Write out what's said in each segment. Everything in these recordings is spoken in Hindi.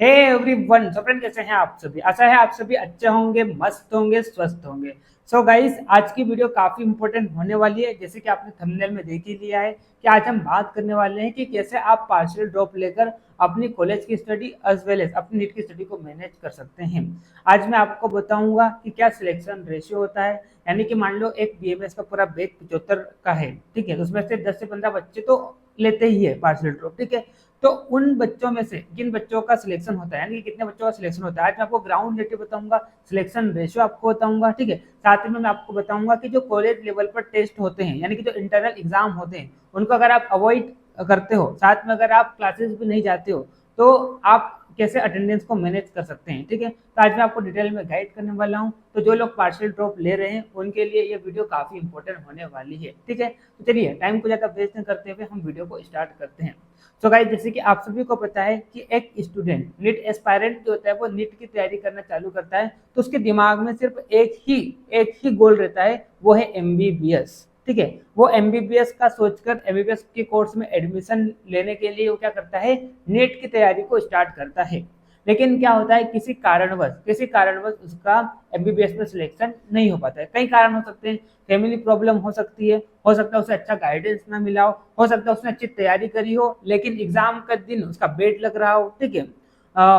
हे एवरीवन, सो फ्रेंड कैसे हैं आप सभी। आशा है आप सभी अच्छे होंगे, मस्त होंगे, स्वस्थ होंगे। सो गाइस, आज की वीडियो काफी इंपॉर्टेंट होने वाली है। जैसे कि आपने थंबनेल में देख ही लिया है कि आज हम बात करने वाले हैं कि कैसे आप पार्शियल ड्रॉप लेकर अपनी कॉलेज की स्टडी एज वेल एज अपनी नीट की स्टडी को मैनेज कर सकते हैं। आज मैं आपको बताऊंगा कि क्या सिलेक्शन रेशियो होता है। यानी कि मान लो एक बीएमएस का पूरा बैच 75 का है, ठीक है, उसमें से 10 से 15 बच्चे तो लेते ही है पार्शियल ड्रॉप, ठीक है। तो उन बच्चों में से जिन बच्चों का सिलेक्शन होता है, यानी कि कितने बच्चों का सिलेक्शन होता है, आज मैं आपको ग्राउंड रिलेटिव बताऊंगा, सिलेक्शन रेशियो आपको बताऊंगा, ठीक है। साथ ही में मैं आपको बताऊंगा कि जो कॉलेज लेवल पर टेस्ट होते हैं, यानी कि जो इंटरनल एग्जाम होते हैं, उनको अगर आप अवॉइड करते हो, साथ में अगर आप क्लासेस भी नहीं जाते हो, तो आप कैसे अटेंडेंस को मैनेज कर सकते हैं, ठीक है। तो आज मैं आपको डिटेल में गाइड करने वाला हूँ। तो जो लोग पार्शियल ड्रॉप ले रहे हैं उनके लिए ये वीडियो काफी इंपॉर्टेंट होने वाली है, ठीक है। तो चलिए टाइम को ज्यादा वेस्ट न करते हुए हम वीडियो को स्टार्ट करते हैं। तो गाइस, जैसे कि आप सभी को पता है कि एक स्टूडेंट नीट एस्पायरेंट जो होता है वो नीट की तैयारी करना चालू करता है तो उसके दिमाग में सिर्फ एक ही गोल रहता है, वो है एमबीबीएस, ठीक है। वो एमबीबीएस का सोचकर एमबीबीएस के कोर्स में एडमिशन लेने के लिए वो क्या करता है, नीट की तैयारी को स्टार्ट करता है। लेकिन क्या होता है, किसी कारणवश उसका एमबीबीएस में सिलेक्शन नहीं हो पाता है। कई कारण हो सकते हैं, फैमिली प्रॉब्लम हो सकती है, हो सकता है उसे अच्छा गाइडेंस ना मिला हो सकता है उसने अच्छी तैयारी करी हो लेकिन एग्जाम का दिन उसका बेट लग रहा हो, ठीक है।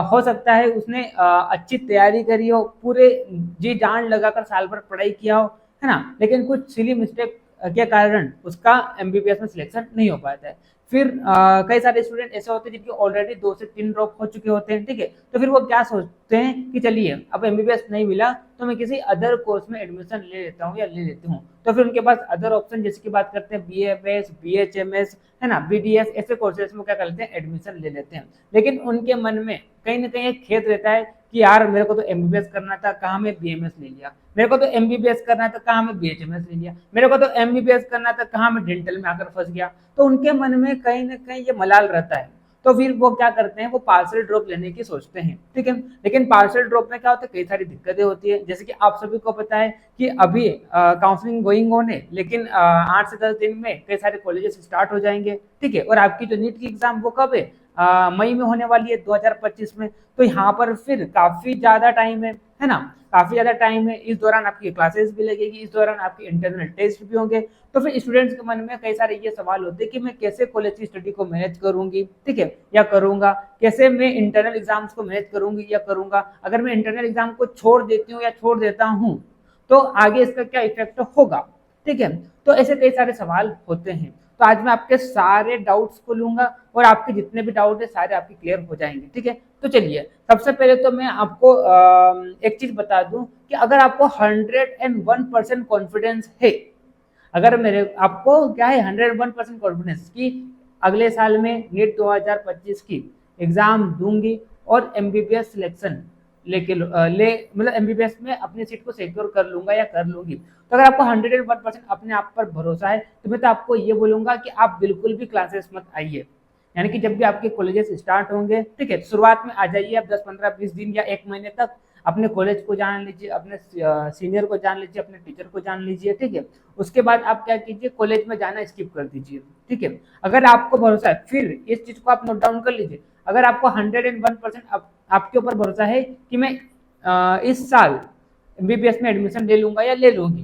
हो सकता है उसने अच्छी तैयारी करी हो, पूरे जी जान लगाकर साल भर पढ़ाई किया हो, है ना, लेकिन कुछ सिली मिस्टेक के कारण उसका एमबीबीएस में सिलेक्शन नहीं हो पाता है। फिर कई सारे स्टूडेंट ऐसे होते हैं जिनके ऑलरेडी 2 से 3 ड्रॉप हो चुके होते हैं, ठीक है। तो फिर वो क्या सोचते हैं कि चलिए अब एमबीबीएस नहीं मिला तो मैं किसी अदर कोर्स में एडमिशन ले लेता हूँ या ले लेती हूँ। तो फिर उनके पास अदर ऑप्शन जैसे कि बात करते हैं बीएमएस, बीएचएमएस, है ना, बीडीएस, ऐसे कोर्सेज में क्या कर लेते हैं, एडमिशन ले लेते हैं। लेकिन उनके मन में कहीं ना कहीं एक खेद रहता है कि यार मेरे को तो एमबीबीएस करना था, कहाँ मैं बीएमएस ले लिया। मेरे को तो एमबीबीएस करना था, कहाँ मैं बीएचएमएस ले लिया। मेरे को तो एमबीबीएस करना था, कहाँ मैं डेंटल में आकर फंस गया। तो उनके मन में कहीं ना कहीं ये मलाल रहता है। तो फिर वो क्या करते हैं, वो पार्शियल ड्रॉप लेने की सोचते हैं, ठीक है। लेकिन पार्शियल ड्रॉप में क्या होता है, कई सारी दिक्कतें होती है। जैसे कि आप सभी को पता है कि अभी काउंसलिंग गोइंग ऑन है, लेकिन 8 से 10 दिन में कई सारे कॉलेजेस स्टार्ट हो जाएंगे, ठीक है। और आपकी जो नीट की एग्जाम वो कब है, मई में होने वाली है 2025 में। तो यहाँ पर फिर काफी ज्यादा टाइम है ना, काफी ज्यादा टाइम है। इस दौरान आपकी क्लासेस भी लगेगी, इस दौरान आपके इंटरनल टेस्ट भी होंगे। तो फिर स्टूडेंट्स के मन में कई सारे ये सवाल होते हैं कि मैं कैसे कॉलेज की स्टडी को मैनेज करूंगी, ठीक है, या करूंगा, कैसे मैं इंटरनल एग्जाम्स को मैनेज करूंगी या करूंगा। अगर मैं इंटरनल एग्जाम को छोड़ देती हूँ या छोड़ देता हूँ तो आगे इसका क्या इफेक्ट होगा, ठीक है। तो ऐसे कई सारे सवाल होते हैं। तो आज मैं आपके सारे डाउट्स को लूंगा और आपके जितने भी डाउट है सारे आपके क्लियर हो जाएंगे, ठीक है। तो चलिए सबसे पहले तो मैं आपको एक चीज बता दूं कि अगर आपको 101% कॉन्फिडेंस है, अगर मेरे आपको क्या है 101% कॉन्फिडेंस कि अगले साल में नीट 2025 की एग्जाम दूंगी और एमबीबीएस सिलेक्शन लेके ले मतलब एमबीबीएस में अपनी सीट को सिक्योर कर लूंगा या कर लूंगी, तो अगर आपको 101% अपने आप पर भरोसा है तो मैं तो आपको ये बोलूंगा कि आप बिल्कुल भी क्लासेस मत आइए। यानी कि जब भी आपके कॉलेजेस स्टार्ट होंगे, ठीक है, शुरुआत में आ जाइए आप 10, 15, 20 दिन या 1 महीने तक अपने कॉलेज को जान लीजिए, अपने सीनियर को जान लीजिए, अपने टीचर को जान लीजिए, ठीक है। उसके बाद आप क्या कीजिए, कॉलेज में जाना स्किप कर दीजिए, ठीक है। अगर आपको भरोसा है, फिर इस चीज को आप नोट डाउन कर लीजिए, अगर आपको 101% आपके ऊपर भरोसा है कि मैं इस साल एमबीबीएस में एडमिशन ले लूंगा या ले लूंगी,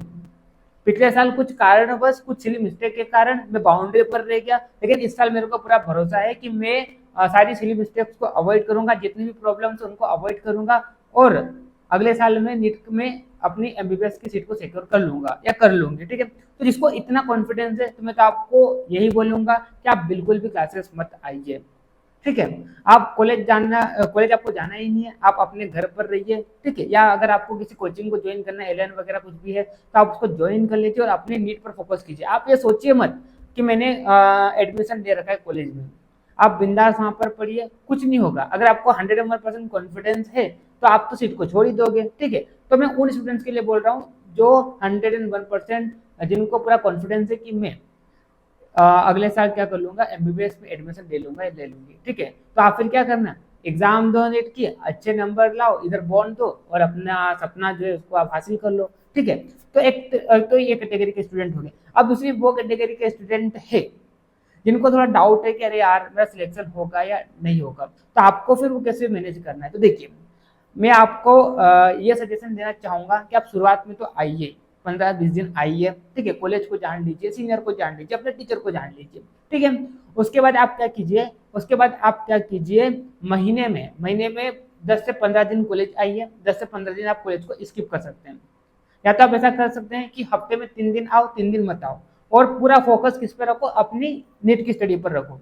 पिछले साल कुछ कारणवश कुछ सिली मिस्टेक के कारण मैं बाउंड्री पर रह गया, लेकिन इस साल मेरे को पूरा भरोसा है कि मैं सारी सिली मिस्टेक्स को अवॉइड करूंगा, जितनी भी प्रॉब्लम्स उनको अवॉइड करूंगा और अगले साल में नीट में अपनी एमबीबीएस की सीट को सिक्योर कर लूंगा या कर लूंगी, ठीक है। तो जिसको इतना कॉन्फिडेंस है तो मैं तो आपको यही बोलूंगा कि आप बिल्कुल भी क्लासेस मत आइए, ठीक है। आप कॉलेज आपको जाना ही नहीं है, आप अपने घर पर रहिए, ठीक है। या अगर आपको किसी कोचिंग को ज्वाइन करना है, एलएन वगैरह कुछ भी है, तो आप उसको ज्वाइन कर लीजिए और अपने नीट पर फोकस कीजिए। आप ये सोचिए मत कि मैंने एडमिशन ले रखा है कॉलेज में, आप बिंदास वहां पर पढ़िए, कुछ नहीं होगा। अगर आपको 101% कॉन्फिडेंस है तो आप तो सीट को छोड़ ही दोगे, ठीक है। तो मैं उन स्टूडेंट्स के लिए बोल रहा हूँ जो 101% जिनको पूरा कॉन्फिडेंस है कि मैं अगले साल क्या कर लूंगा, एमबीबीएस में एडमिशन ले लूंगा या ले लूंगी, ठीक है। तो आप फिर क्या करना, एग्जाम दो नीट की, अच्छे नंबर लाओ, इधर बॉन्ड दो और अपना सपना जो है उसको आप हासिल कर लो, ठीक है। तो ये कैटेगरी के स्टूडेंट हो गए। अब दूसरी वो कैटेगरी के स्टूडेंट है जिनको थोड़ा डाउट है कि अरे यार मेरा सिलेक्शन होगा या नहीं होगा, तो आपको फिर वो कैसे मैनेज करना है। तो देखिए, मैं आपको ये सजेशन देना चाहूंगा कि आप शुरुआत में तो आइए, 15-20 दिन आइए, ठीक है, कॉलेज को जान लीजिए, सीनियर को जान लीजिए, अपने टीचर को जान लीजिए, ठीक है। उसके बाद आप क्या कीजिए, महीने में 10 से 15 दिन कॉलेज आइए, 10 से 15 दिन आप कॉलेज को स्किप कर सकते हैं। या तो आप ऐसा कर सकते हैं कि हफ्ते में 3 दिन आओ, 3 दिन मत आओ, और पूरा फोकस किस पे रखो, अपनी नीट की स्टडी पर रखो,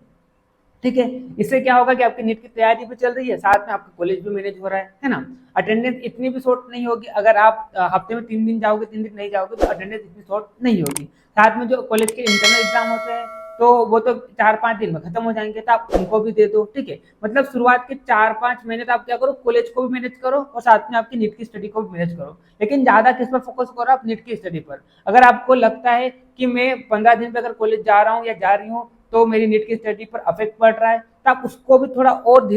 ठीक है। इससे क्या होगा कि आपकी नीट की तैयारी भी चल रही है, साथ में आपका कॉलेज भी मैनेज हो रहा है ना। अटेंडेंस इतनी भी शॉर्ट नहीं होगी, अगर आप हफ्ते में 3 दिन जाओगे, 3 दिन नहीं जाओगे, तो अटेंडेंस इतनी शॉर्ट नहीं होगी। साथ में जो कॉलेज के इंटरनल एग्जाम होते हैं, तो वो तो 4-5 दिन में खत्म हो जाएंगे, तो आप उनको भी दे दो, ठीक है। मतलब शुरुआत के 4-5 महीने तो आप क्या करो, कॉलेज को भी मैनेज करो और साथ में आपकी नीट की स्टडी को भी मैनेज करो। लेकिन ज्यादा किस पर फोकस करो, आप नीट की स्टडी पर। अगर आपको लगता है कि मैं 15 दिन पे अगर कॉलेज जा रहा हूँ या जा रही हूँ तो मेरी नीट की स्टडी पर अफेक्ट पड़ रहा है, तो आप उसको भी थोड़ा और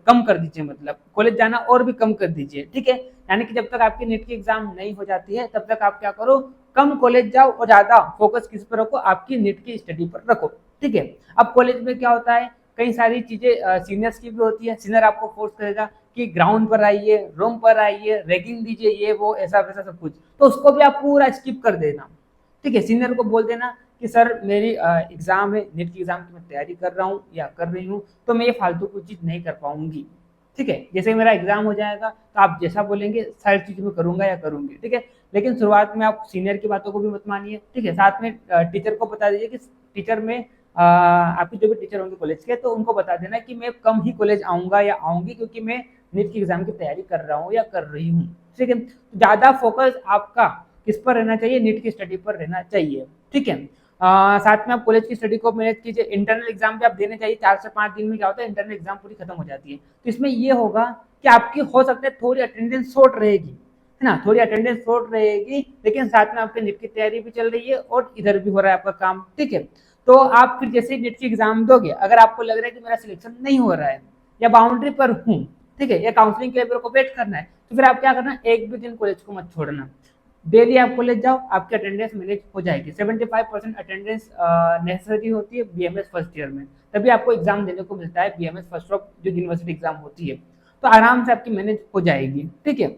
कम कर दीजिए, मतलब कॉलेज जाना और भी कम कर दीजिए, ठीक है। यानी कि जब तक आपकी नीट की एग्जाम नहीं हो जाती है, तब तक आप क्या करो, कम कॉलेज जाओ और ज्यादा फोकस किस पर रखो, आपकी नीट की स्टडी पर रखो, ठीक है। अब कॉलेज में क्या होता है, कई सारी चीजें सीनियर्स की भी होती है। सीनियर आपको फोर्स करेगा कि ग्राउंड पर आइए, रूम पर आइए, रैगिंग दीजिए, ये वो ऐसा वैसा सब कुछ, तो उसको भी आप पूरा स्किप कर देना, ठीक है। सीनियर को बोल देना कि सर मेरी एग्जाम है, नीट की एग्जाम की मैं तैयारी कर रहा हूँ या कर रही हूँ, तो मैं ये फालतू कोई चीज़ नहीं कर पाऊंगी, ठीक है। जैसे मेरा एग्जाम हो जाएगा तो आप जैसा बोलेंगे सारी चीज़ मैं करूंगा या करूंगी, ठीक है। लेकिन शुरुआत में आप सीनियर की बातों को भी मत मानिए, ठीक है। साथ में टीचर को बता दीजिए कि टीचर में आपके जो भी टीचर होंगे कॉलेज के, तो उनको बता देना कि मैं कम ही कॉलेज आऊंगा या आऊंगी, क्योंकि मैं नीट की एग्जाम की तैयारी कर रहा हूँ या कर रही हूँ, ठीक है। ज़्यादा फोकस आपका किस पर रहना चाहिए, नीट की स्टडी पर रहना चाहिए, ठीक है। साथ में आप कॉलेज की स्टडी को मैनेज कीजिए। इंटरनल एग्जाम भी आप देने चाहिए, 4 से 5 दिन में क्या होता है, इंटरनल एग्जाम पूरी खत्म हो जाती है। तो इसमें ये होगा कि आपकी हो सकता है थोड़ी अटेंडेंस शॉर्ट रहेगी, है ना, थोड़ी अटेंडेंस शॉर्ट रहेगी, लेकिन साथ में आपके नीट की तैयारी भी चल रही है और इधर भी हो रहा है आपका काम, ठीक है। तो आप फिर जैसे नीट की एग्जाम दोगे, अगर आपको लग रहा है कि मेरा सिलेक्शन नहीं हो रहा है या बाउंड्री पर हूँ, ठीक है, या काउंसलिंग के लिए मेरे को वेट करना है, तो फिर आप क्या करना, एक भी दिन कॉलेज को मत छोड़ना। डेली आप कॉलेज जाओ, आपकी अटेंडेंस मैनेज हो जाएगी। 75% अटेंडेंस नेसेसरी होती है बीएमएस फर्स्ट ईयर में, तभी आपको एग्जाम देने को मिलता है, बीएमएस फर्स्ट ऑफ जो यूनिवर्सिटी एग्जाम होती है, तो आराम से आपकी मैनेज हो जाएगी, ठीक है।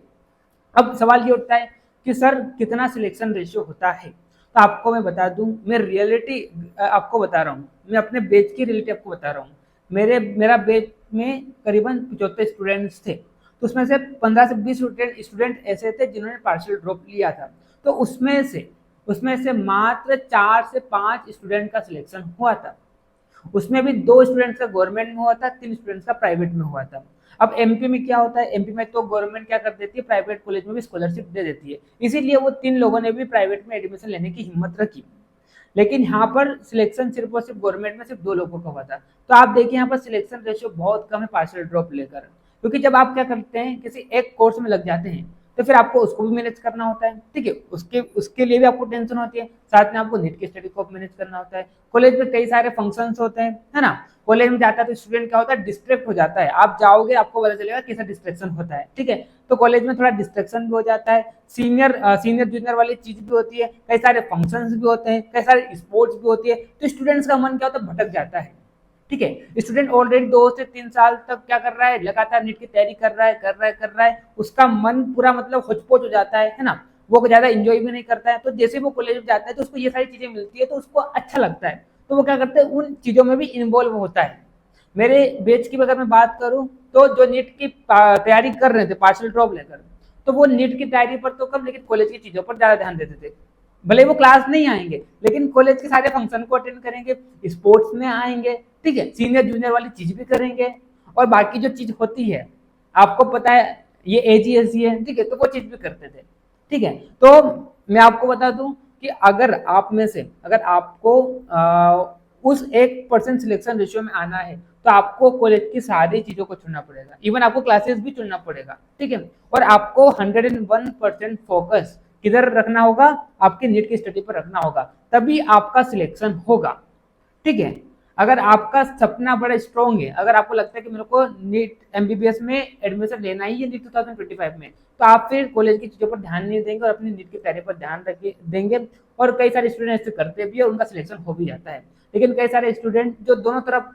अब सवाल ये उठता है कि सर कितना सिलेक्शन रेशियो होता है, तो आपको मैं बता दूं, मैं रियलिटी आपको बता रहा हूँ, मैं अपने बैच की रियलिटी आपको बता रहा हूँ। मेरा बैच में करीबन 75 स्टूडेंट्स थे, तो उसमें से 15 से 20 स्टूडेंट ऐसे थे जिन्होंने पार्शियल ड्रॉप लिया था। तो उसमें से मात्र 4 से 5 स्टूडेंट का सिलेक्शन हुआ था। उसमें भी 2 स्टूडेंट्स का गवर्नमेंट में हुआ था, 3 स्टूडेंट्स का प्राइवेट में हुआ था। अब एमपी में क्या होता है, एमपी में तो गवर्नमेंट क्या कर देती है, प्राइवेट कॉलेज में भी स्कॉलरशिप दे देती है, इसीलिए वो 3 लोगों ने भी प्राइवेट में एडमिशन लेने की हिम्मत रखी। लेकिन यहाँ पर सिलेक्शन सिर्फ और सिर्फ गवर्नमेंट में सिर्फ 2 लोगों का हुआ था। तो आप देखिए यहाँ पर सिलेक्शन रेशियो बहुत कम है पार्शियल ड्रॉप लेकर, क्योंकि जब आप क्या करते हैं, किसी एक कोर्स में लग जाते हैं, तो फिर आपको उसको भी मैनेज करना होता है, ठीक है, उसके लिए भी आपको टेंशन होती है, साथ में आपको नीट की स्टडी को मैनेज करना होता है। कॉलेज में कई सारे फंक्शंस होते हैं, है ना। कॉलेज में जाता है तो स्टूडेंट क्या होता है, डिस्ट्रैक्ट हो जाता है। आप जाओगे आपको पता चलेगा कैसा डिस्ट्रैक्शन होता है, ठीक है। तो कॉलेज में थोड़ा डिस्ट्रैक्शन भी हो जाता है, सीनियर जूनियर वाली चीज भी होती है, कई सारे फंक्शंस भी होते हैं, कई सारे स्पोर्ट्स भी होती है, तो स्टूडेंट्स का मन क्या होता है, भटक जाता है, ठीक है। स्टूडेंट ऑलरेडी 2 से 3 साल तक क्या कर रहा है, लगातार नीट की तैयारी कर रहा है, उसका मन पूरा मतलब होचपोच हो जाता है ना। वो ज्यादा इंजॉय भी नहीं करता है। तो जैसे वो कॉलेज में जाता है तो उसको ये सारी चीजें मिलती है, तो उसको अच्छा लगता है, तो वो क्या करते हैं, उन चीजों में भी इन्वॉल्व होता है। मेरे बैच की अगर मैं बात करूं, तो जो नीट की तैयारी कर रहे थे पार्शियल ड्रॉप लेकर, तो वो नीट की तैयारी पर तो कम, लेकिन कॉलेज की चीजों पर ज्यादा ध्यान देते थे। भले वो क्लास नहीं आएंगे, लेकिन कॉलेज के सारे फंक्शन को अटेंड करेंगे, स्पोर्ट्स में आएंगे, ठीक है, सीनियर जूनियर वाली चीज भी करेंगे, और बाकी जो चीज होती है आपको पता है, ये एज ही ऐसी है, ठीक है, तो वो चीज भी करते थे, ठीक है। तो मैं आपको बता दूं कि अगर आपको उस 1% सिलेक्शन रेशियो में आना है, तो आपको कॉलेज की सारी चीजों को चुनना पड़ेगा, इवन आपको क्लासेस भी चुनना पड़ेगा, ठीक है। और आपको 101% फोकस किधर रखना होगा, आपके नीट की स्टडी पर रखना होगा, तभी आपका सिलेक्शन होगा, ठीक है। अगर आपका सपना बड़ा स्ट्रॉन्ग है, अगर आपको लगता है कि मेरे को नीट एमबीबीएस में एडमिशन लेना ही है नीट 2025 में, तो आप फिर कॉलेज की चीजों पर ध्यान नहीं देंगे और अपनी नीट की तैयारी पर ध्यान देंगे। और कई सारे स्टूडेंट ऐसे करते भी और उनका सिलेक्शन हो भी जाता है। लेकिन कई सारे स्टूडेंट जो दोनों तरफ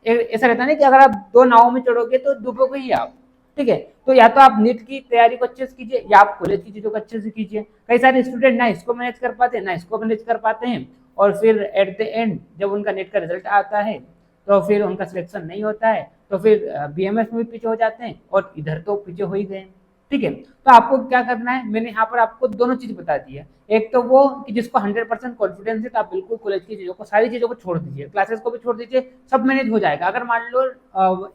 ऐसा रहता है ना कि अगर आप दो नावों में चढ़ोगे तो डूबोगे ही आप। ठीक है, तो या तो आप नीट की तैयारी को अच्छे से कीजिए या आप कॉलेज की चीजों को अच्छे से कीजिए। कई सारे स्टूडेंट ना इसको मैनेज कर पाते हैं ना इसको मैनेज कर पाते हैं, और फिर एट द एंड जब उनका नेट का रिजल्ट आता है तो फिर उनका सिलेक्शन नहीं होता है, तो फिर बीएमएस में भी पीछे हो जाते हैं और इधर तो पीछे हो ही गए। ठीक है, तो आपको क्या करना है, मैंने यहाँ पर आपको दोनों चीज बता दी है। एक तो वो कि जिसको 100% कॉन्फिडेंस है तो आप बिल्कुल कॉलेज की चीजों को, सारी चीजों को छोड़ दीजिए, क्लासेस को भी छोड़ दीजिए, सब मैनेज हो जाएगा। अगर मान लो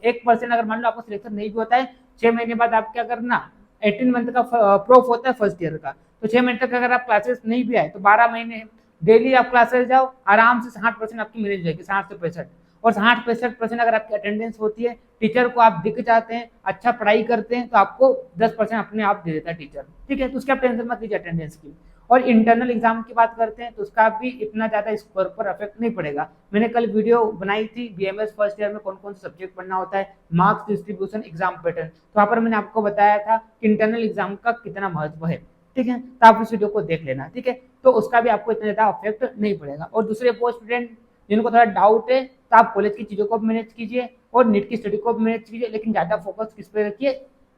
1% अगर मान लो आपको सिलेक्शन नहीं भी होता है, 6 महीने बाद आप क्या करना, 18 मंथ का प्रूफ होता है फर्स्ट ईयर का, तो 6 महीने तक अगर आप क्लासेस नहीं भी आए तो 12 महीने डेली आप क्लासेस जाओ, आराम से 60% आपकी मैनेज हो जाएगी, 60 से 65। और 60-65% अगर आपकी अटेंडेंस होती है, टीचर को आप दिख जाते हैं, अच्छा पढ़ाई करते हैं, तो आपको 10% अपने आप दे देता है टीचर। ठीक है, तो उसकी आप टेंशन मत लीजिए अटेंडेंस की। और इंटरनल एग्जाम की बात करते हैं तो उसका भी इतना ज्यादा स्कोर पर इफेक्ट नहीं पड़ेगा। मैंने कल वीडियो बनाई थी बीएमएस फर्स्ट ईयर में कौन कौन से सब्जेक्ट पढ़ना होता है, मार्क्स डिस्ट्रीब्यूशन, एग्जाम पैटर्न, तो वहां पर मैंने आपको बताया था कि इंटरनल एग्जाम का कितना महत्व है। ठीक है, तो आप उस वीडियो को देख लेना। ठीक है, तो उसका भी आपको इतना ज्यादा इफेक्ट नहीं पड़ेगा। और दूसरे वो स्टूडेंट जिनको थोड़ा डाउट है तो आप कॉलेज की चीजों को भी मैनेज कीजिए और नीट की स्टडी को भी मैनेज कीजिए, लेकिन ज्यादा फोकस किस पे रखिए,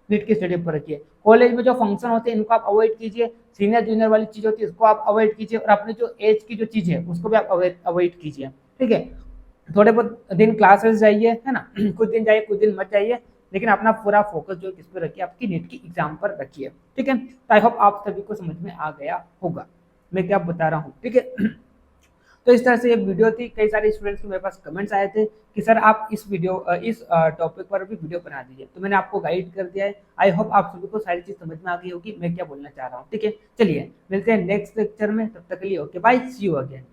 नीट की स्टडी पर रखिए। कॉलेज में जो फंक्शन होते हैं इनको आप अवॉइड कीजिए, सीनियर जूनियर वाली चीज होती है इसको आप अवॉइड कीजिए, और अपनी जो एज की जो चीज है उसको भी आप अवॉइड कीजिए। ठीक है, थोड़े बहुत दिन क्लासेस जाइए, है ना कुछ दिन जाइए कुछ दिन मत जाइए, लेकिन अपना पूरा फोकस जो किस पे रखिए, आपकी नीट की एग्जाम पर रखिए। ठीक है, तो आई होप आप सभी को समझ में आ गया होगा मैं क्या बता रहा हूँ। ठीक है, तो इस तरह से ये वीडियो थी। कई सारे स्टूडेंट्स के मेरे पास कमेंट्स आए थे कि सर आप इस टॉपिक पर भी वीडियो बना दीजिए, तो मैंने आपको गाइड कर दिया है। आई होप आप सभी को सारी चीज समझ में आ गई होगी मैं क्या बोलना चाह रहा हूँ। ठीक है, चलिए मिलते हैं नेक्स्ट लेक्चर में, तब तक के लिए okay bye, see you again.